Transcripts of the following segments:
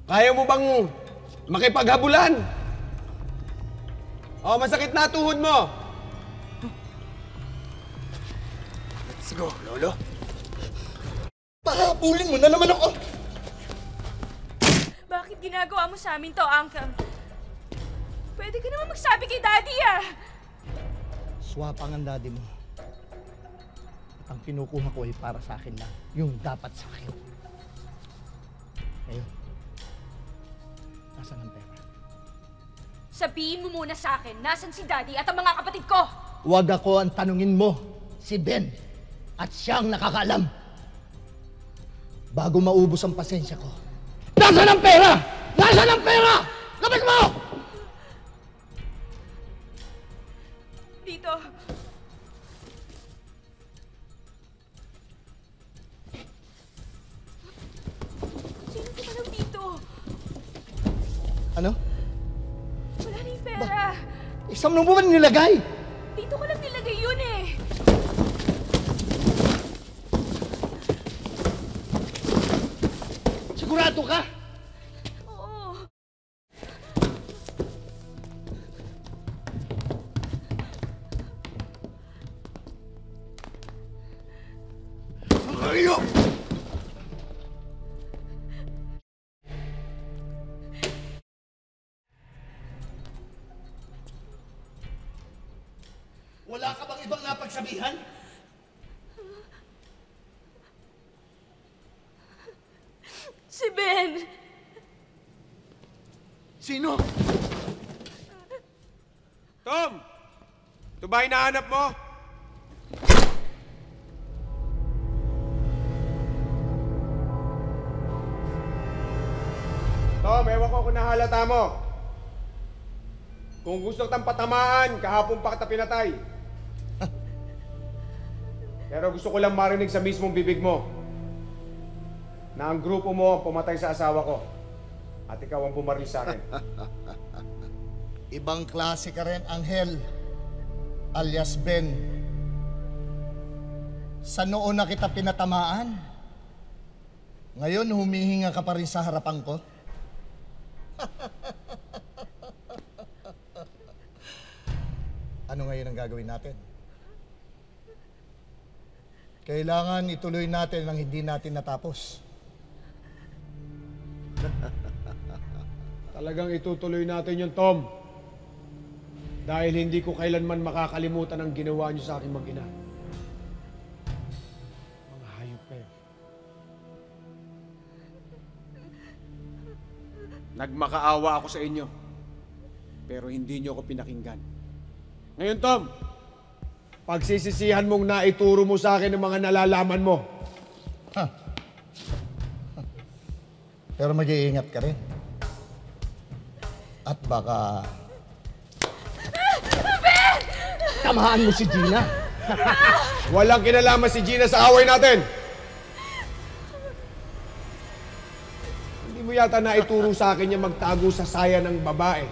Kaya mo bang makipaghabulan? O, masakit na tuhod mo. Let's go, Lolo. Pahabulin mo na naman ako! Bakit ginagawa mo sa amin to, Uncle? Pwede ka naman magsabi kay Daddy, ah! Swapang ang daddy mo. At ang kinukuha ko ay para sa akin lang. Yung dapat sa akin. Ngayon, nasaan ang pera? Sabihin mo muna sa akin, nasan si Daddy at ang mga kapatid ko? Huwag ako ang tanungin mo. Si Ben. At siyang nakakaalam. Bago maubos ang pasensya ko. Nasaan ang pera? Nasaan ang pera? Labas mo! Dito. Sino tumalaw dito? Ano? Wala na yung pera. Isang mo ba nilagay? Dito ko lang nilagay yun eh. Sigurado ka? Oo. Ayo! Wala ka bang ibang napagsabihan? Si Ben. Sino? Tom! Ito ba hinahanap mo? Tom, ewan ko kung nahalata mo. Kung gusto kitang patamaan, kahapon pa kita pinatay. Pero gusto ko lang marinig sa mismong bibig mo na ang grupo mo ang pumatay sa asawa ko at ikaw ang bumaril sa akin. Ibang klase ka rin, Anghel. Alias Ben. Sa noon na kita pinatamaan. Ngayon, humihinga ka pa rin sa harapan ko. Ano ngayon ang gagawin natin? Kailangan ituloy natin ang hindi natin natapos. Talagang itutuloy natin yun, Tom. Dahil hindi ko kailanman makakalimutan ang ginawa niyo sa aking mag-ina. Mga hayop kayo. Nagmakaawa ako sa inyo. Pero hindi niyo ako pinakinggan. Ngayon, Tom, pagsisisihan mong naituro mo sa akin ang mga nalalaman mo. Pero mag-iingat ka rin. At baka... Tamahan mo si Gina. Walang kinalaman si Gina sa away natin. Hindi mo yata naituro sa akin niya magtago sa saya ng babae.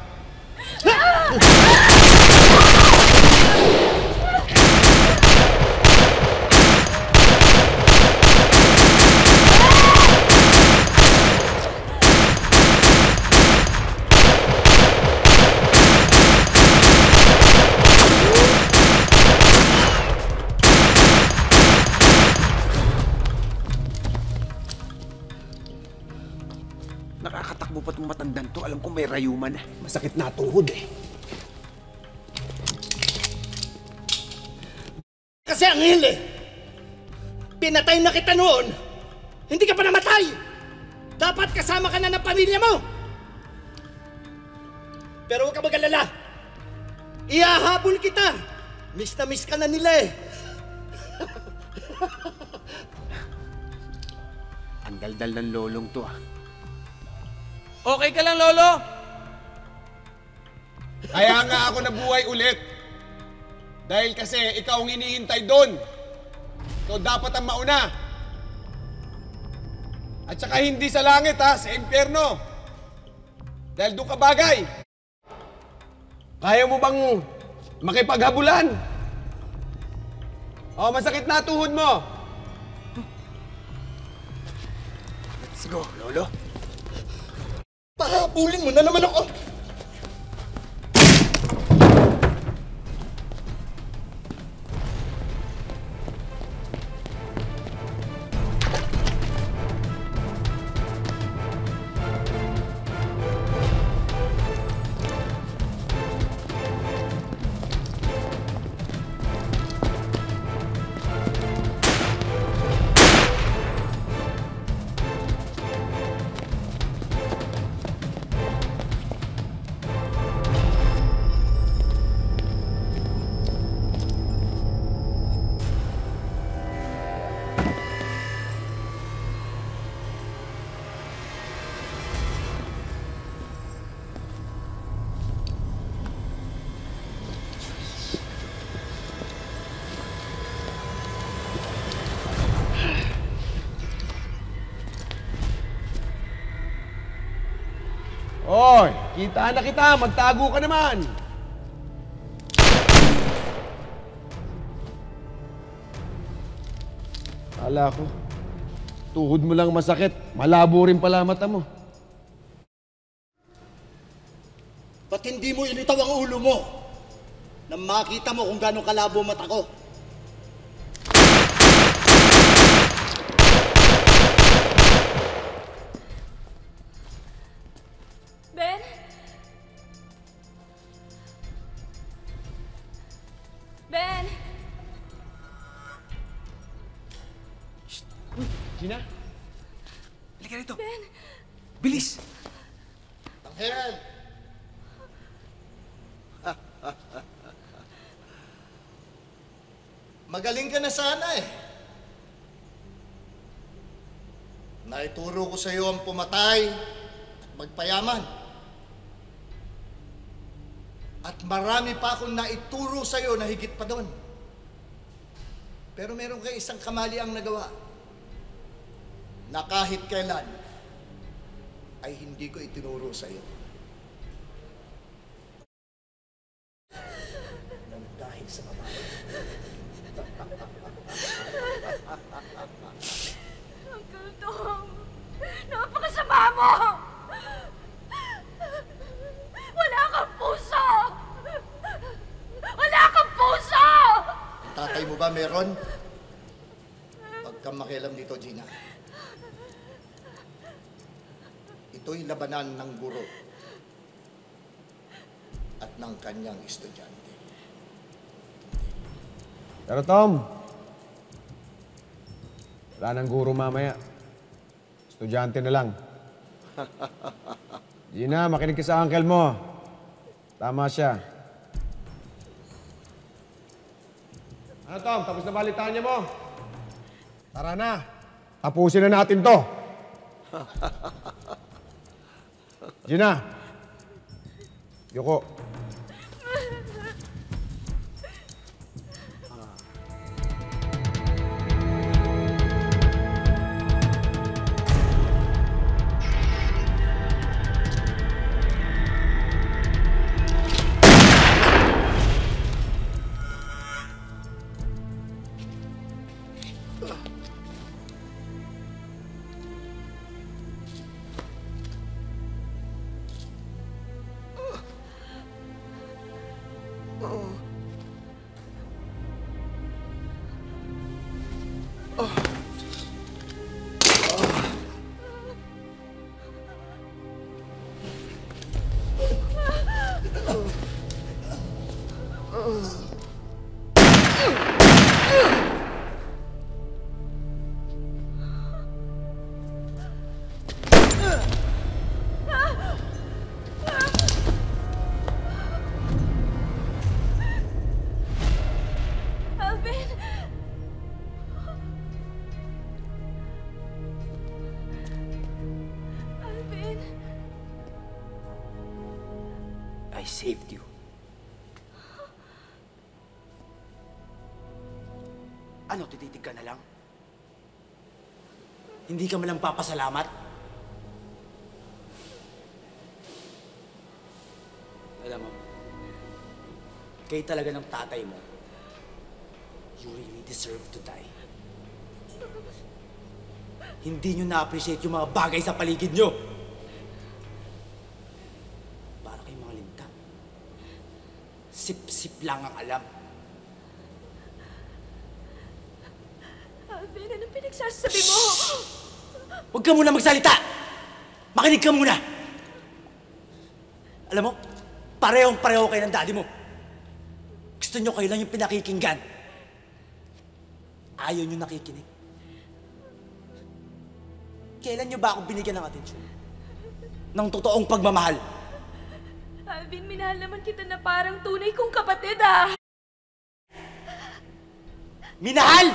Nakakatakbo pa itong matandang to. Alam ko may rayuman. Masakit na tuhod eh. Kasi Anghel eh! Pinatay na kita noon! Hindi ka pa namatay! Dapat kasama ka na ng pamilya mo! Pero huwag ka mag-alala! Ihahabol kita! Miss na miss ka na nila eh! Ang daldal ng lolong to ah. Okay ka lang, Lolo? Kaya nga ako nabuhay ulit. Dahil kasi ikaw ang hinihintay doon. Ikaw dapat ang mauna. At saka hindi sa langit ha, sa impyerno. Dahil doon ka bagay. Kaya mo bang makipaghabulan? O, masakit na tuhod mo. Let's go, Lolo. Pahabulin mo na naman ako! Hoy, kita na kita. Magtago ka naman. Kala ko, tuhod mo lang masakit. Malabo rin pala mata mo. Ba't hindi mo ilitaw ang ulo mo? Nang makita mo kung gano'ng kalabo mata ko. Ben? Ben? Gina? Halika rito. Ben? Bilis! Tanghel! Magaling ka na sana eh. Naituro ko sa iyo ang pumatay at magpayaman. At marami pa akong naituro sa iyo na higit pa doon. Pero meron kang isang kamali ang nagawa na kahit kailan ay hindi ko itinuro sa iyo. Nang dahil sa babae. Uncle Tom, napakasama mo! Wala kang puso! Wala kang puso! Tatay mo ba meron? Huwag kang makialam dito, Gina. Ito'y labanan ng guro at ng kanyang estudyante. Pero Tom, wala nang guro mamaya. Estudyante na lang. Gina, makinig ka sa uncle mo. Tama siya. Ano Tom, tapos na balitaan niya mo? Tara na. Tapusin na natin to. Gina. Yoko. Alvin! Alvin! I saved you. Ano, tititig ka na lang? Hindi ka malang papasalamat? Alam mo, kayo talaga ng tatay mo. You really deserve to die. Hindi nyo na-appreciate yung mga bagay sa paligid nyo. sip-sip lang ang alam. Alvin, anong pinagsasabi mo? Huwag ka muna magsalita! Makinig ka muna! Alam mo, parehong-pareho kayo ng daddy mo. Gusto nyo kayo lang yung pinakikinggan. Ayaw nyo nakikinig. Kailan nyo ba ako binigyan ng atensyon? Ng totoong pagmamahal? Alvin, minahal naman kita na parang tunay kong kapatid, ah! Minahal!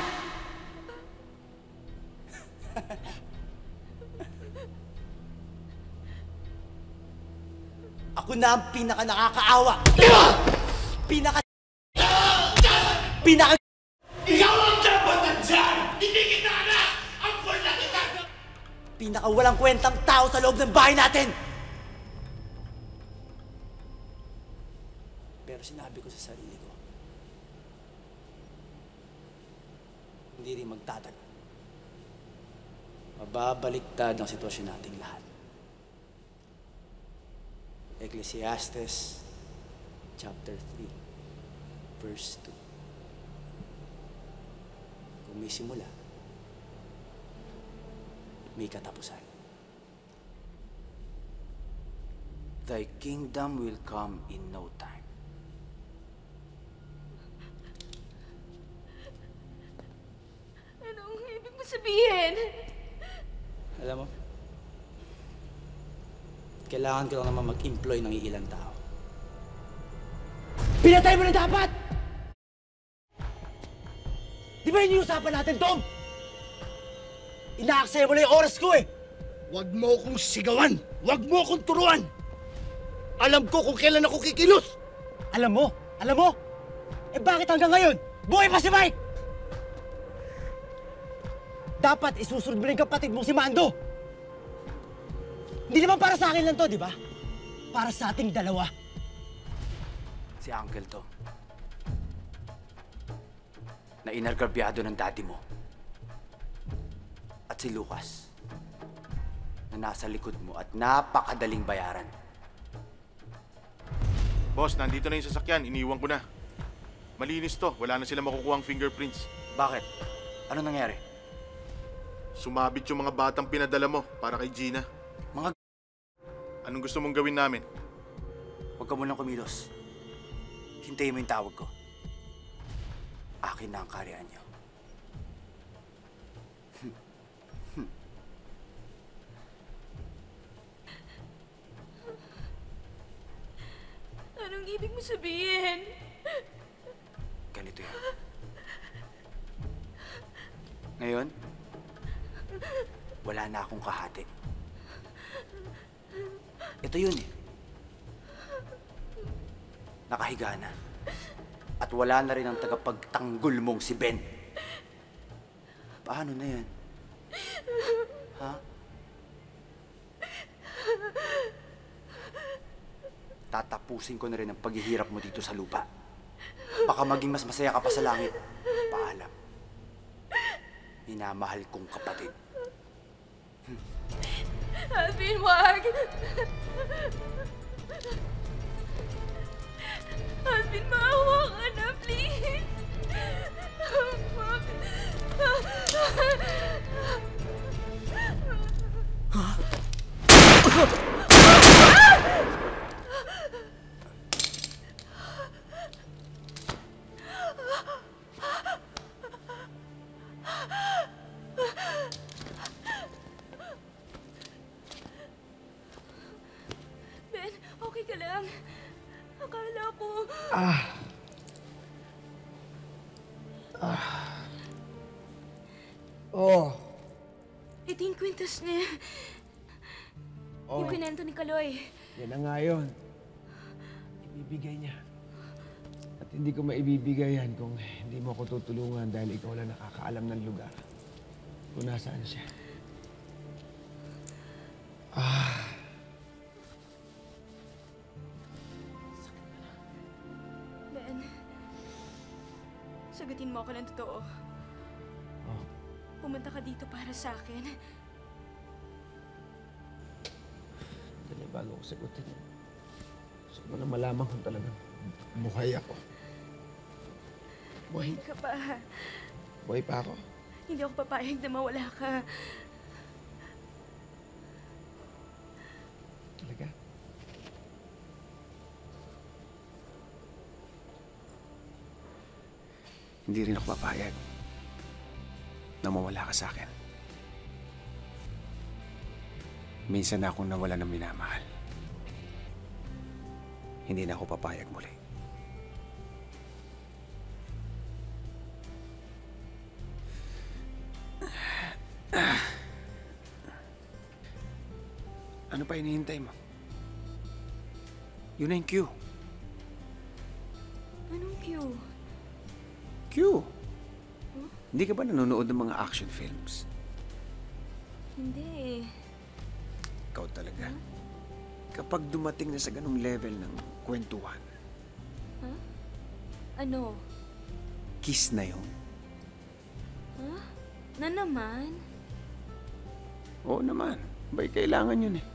Ako na ang pinaka nakakaawa. Pinaka... Ikaw ang dapat nandyan! Hindi kita anak! Ang na kita! Pinaka walang kwentang tao sa loob ng bahay natin! Pero sinabi ko sa sarili ko, hindi rin magtatagal. Mababaliktad ang sitwasyon nating lahat. Ecclesiastes chapter 3, verse 2. Kung may simula, may katapusan. Thy kingdom will come in no time. Anong ibig mo sabihin? Alam mo, kailangan ko lang naman mag-employ ng ilang tao. Pinatay mo na dapat! Di ba iniusapan natin, Tom? Inaaksaya mo na yung oras ko eh! Huwag mo akong sigawan! Huwag mo akong turuan! Alam ko kung kailan ako kikilos! Alam mo? Eh bakit hanggang ngayon? Buhay pa si Mike! Dapat isusunod mo rin kapatid mong si Mando! Hindi naman para sa akin lang to, di ba? Para sa ating dalawa. Si Uncle Tom. Na inargabyado ng daddy mo. At si Lucas. Na nasa likod mo at napakadaling bayaran. Boss, nandito na yung sasakyan. Iniwan ko na. Malinis to. Wala na sila makukuhang fingerprints. Bakit? Ano nangyari? Sumabit yung mga batang pinadala mo para kay Gina. Mga... Anong gusto mong gawin namin? Huwag ka munang kumilos. Hintayin mo yung tawag ko. Akin na ang karyaan niyo. Anong ibig mo sabihin? Ganito yan. Ngayon, wala na akong kahati. Ito yun eh. Nakahiga na. At wala na rin ang tagapagtanggol mong si Ben. Paano na yan? Ha? Tatapusin ko na rin ang paghihirap mo dito sa lupa. Baka maging mas masaya ka pa sa langit. Paalam. Minamahal kong kapatid. Alvin, wag! Alvin, maawa ka na, please! Ben, okay ka lang? Akala ko... Oh. Ito yung kwintas niya. Yung kinento ni Kaloy. Yan na nga yun. Ibibigay niya. At hindi ko maibibigay yan kung hindi mo ako tutulungan dahil ikaw lang nakakaalam ng lugar kung nasaan siya. Ben, sagutin mo ako ng totoo. Oh. Pumunta ka dito para sa akin. Dali, bago ko sagutin. Gusto ko na malaman kung talagang Buhay ako. Buhay. Hindi ka pa. Buhay pa ako. Hindi ako papayag na mawala ka. Talaga? Hindi rin ako papayag na mawala ka sa akin. Minsan na akong nawala ng minamahal. Hindi na ako papayag muli. Ano pa hinihintay mo? Yun na yung cue. Anong cue? Cue? Hindi ka ba nanonood ng mga action films? Hindi. Ikaw talaga. Kapag dumating na sa ganong level ng kwentuhan, Ano? kiss na yun. Na naman? Oo naman. Ba'y kailangan yun eh.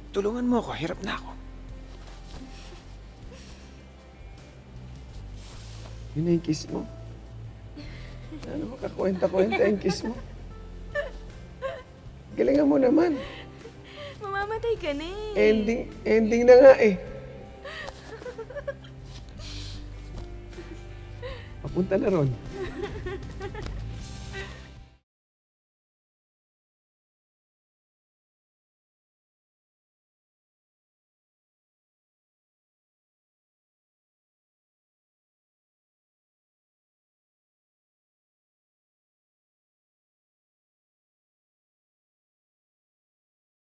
Tulungan mo ako. Hirap na ako. Yun na yung kiss mo. Ano makakwenta-kwenta yung kiss mo? Galingan mo naman. Mamamatay ka na eh. Ending na nga eh. Papunta na ron.